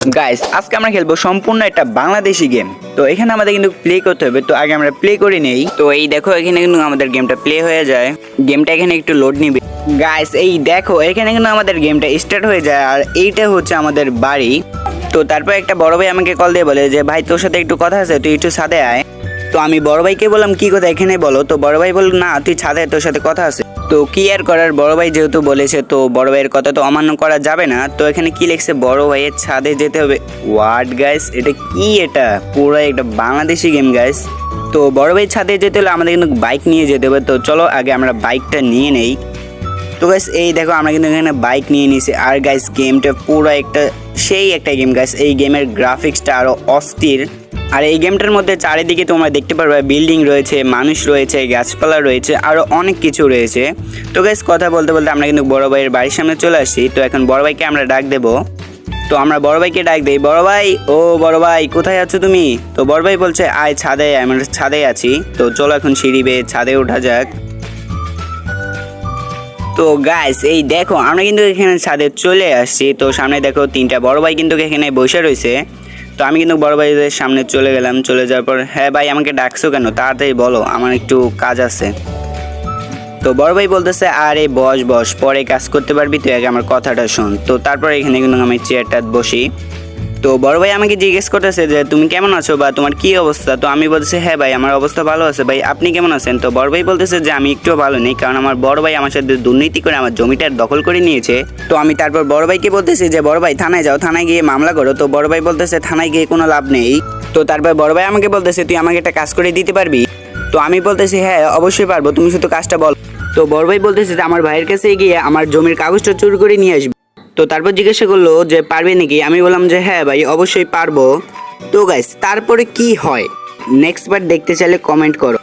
Guys আজকে আমরা খেলবো সম্পূর্ণ একটা বাংলাদেশি গেম। তো এখানে আমাদের কিন্তু প্লে করতে হবে। তো আগে আমরা প্লে করে নেই। তো এই দেখো এখানে কিন্তু আমাদের গেমটা প্লে হয়ে যায়। গেমটা এখানে একটু লোড নিবে। গাইস এই দেখো এখানে কিন্তু আমাদের গেমটা স্টার্ট হয়ে যায়। আর এইটা হচ্ছে আমাদের বাড়ি। তো তারপর একটা বড় ভাই আমাকে কল দিয়ে বলে যে ভাই তোর সাথে একটু কথা আছে, তুই একটু ছাদে আয়। তো আমি বড় ভাইকে বললাম কি কথা এখানে বলো। তো বড় ভাই বলল না তুই ছাদে, তোর সাথে কথা আছে। তো কি আর করার, বড় ভাই যেহেতু বলেছে তো বড় ভাইয়ের কথা তো অমান্য করা যাবে না। তো এখানে কি লিখছে, বড় ভাইয়ের ছাদে যেতে হবে। হোয়াট গাইস, এটা কি? এটা পুরো একটা বাংলাদেশি গেম গাইস। তো বড় ভাইয়ের ছাদে যেতে হলে আমাদের কিন্তু বাইক নিয়ে যেতে হবে। তো চলো আগে আমরা বাইকটা নিয়ে নেই। তো গাইস এই দেখো আমরা কিন্তু এখানে বাইক নিয়ে নিয়েছি। আর গাইস গেমটা পুরো একটা সেই একটা গেম গাইস। এই গেমের গ্রাফিক্সটা আরো অস্থির। আর এই গেমটার মধ্যে চারিদিকে তোমরা দেখতে পারবে বিল্ডিং রয়েছে, মানুষ রয়েছে, গাছপালা রয়েছে, আরো অনেক কিছু রয়েছে। তো গাইস কথা বলতে বলতে আমরা কিন্তু বড় ভাইয়ের বাড়ির সামনে চলে আসছি। তো এখন বড় ভাইকে আমরা ডাক দেবো। তো আমরা বড় ভাইকে ডাক দেই, বড় ভাই, ও বড় ভাই কোথায় আছো তুমি? তো বড় ভাই বলছে আয় ছাদে, আমরা ছাদে আছি। তো চলো এখন সিঁড়ি বেয়ে ছাদে ওঠা যাক। তো গাইস এই দেখো আমরা কিন্তু এখানে ছাদে চলে আসছি। তো সামনে দেখো তিনটা বড় ভাই কিন্তু এখানে বসে রয়েছে। তো আমি কিন্তু বড় ভাইদের সামনে চলে গেলাম। চলে যাওয়ার পর হ্যাঁ ভাই আমাকে ডাকছো কেন, তাড়াতাড়ি বলো, আমার একটু কাজ আছে। তো বড় ভাই বলতেছে আরে বস বস, পরে কাজ করতে পারবি, তুই আগে আমার কথাটা শোন। তো তারপর এখানে কিন্তু আমি চেয়ারটা বসি। তো বড় ভাই আমাকে জিজ্ঞেস করতেছে যে তুমি কেমন আছো বা তোমার কি অবস্থা। তো আমি বলতেছি হ্যাঁ ভাই আমার অবস্থা ভালো আছে। ভাই আপনি কেমন আছেন? তো বড় ভাই বলতেছে যে আমি একটু ভালো নেই, কারণ আমার বড় ভাই আমার সাথে দুর্নীতি করে আমার জমিটার দখল করে নিয়েছে। তো আমি তারপর বড় ভাইকে বলতেছি যে বড় ভাই থানায় যাও, থানায় গিয়ে মামলা করো। তো বড় ভাই বলতেছে থানায় গিয়ে কোনো লাভ নেই। তো তারপর বড় ভাই আমাকে বলতেছে তুই আমাকে একটা কাজ করে দিতে পারবি? তো আমি বলতেছি হ্যাঁ অবশ্যই পারবো, তুমি শুধু কাজটা বল। তো বড় ভাই বলতেছে যে আমার ভাইয়ের কাছে গিয়ে আমার জমির কাগজটা চুরি করে নিয়ে আসবে। তো তারপর জিজ্ঞাসা করলো যে পারবে নাকি। আমি বললাম যে হ্যাঁ ভাই অবশ্যই পারবো। তো গাইস তারপরে কি হয় নেক্সট বার দেখতে চাইলে কমেন্ট করো।